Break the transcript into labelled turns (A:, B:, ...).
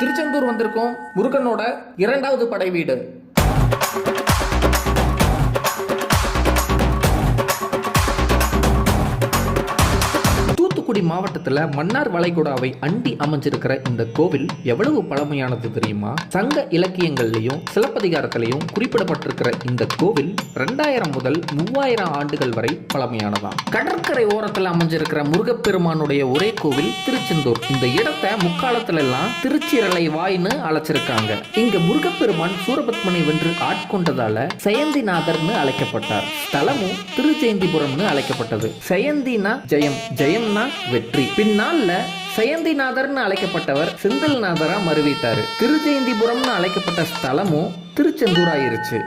A: திருச்செந்தூர் வந்திருக்கோம். முருகனோட இரண்டாவது படை வீடு. தூத்துக்குடி மாவட்டத்தில் மன்னார் வளைகுடாவை அண்டி அமைஞ்சிருக்கிற இந்த கோவில் எவ்வளவு பழமையானது தெரியுமா? சங்க இலக்கியங்கள்லையும் சிலப்பதிகாரத்திலையும் குறிப்பிடப்பட்டிருக்கிற இந்த கோவில் 2000 முதல் 3000 ஆண்டுகள் வரை பழமையானதான். கடற்கரை ஓரத்தில் அமைஞ்சிருக்கிற முருகப்பெருமானுடைய ஒரே கோவில் திருச்செந்தூர். இந்த இடத்தை முக்காலத்துல எல்லாம் திருச்சிரலை வாய்னு அழைச்சிருக்காங்க. இங்க முருகப்பெருமான் சூரபத்மனை வென்று ஆட்கொண்டதால செயந்திநாதர்னு அழைக்கப்பட்டார். ஸ்தலமும் திருச்செந்திபுரம்னு அழைக்கப்பட்டது. செயந்தினா ஜெயம், ஜெயம்னா வெற்றி. பின்னால செயந்திநாதர்னு அழைக்கப்பட்டவர் செந்தில்நாதரா மறுவிட்டாரு. திருச்செந்திபுரம்னு அழைக்கப்பட்ட ஸ்தலமும் திருச்செந்தூர் ஆயிருச்சு.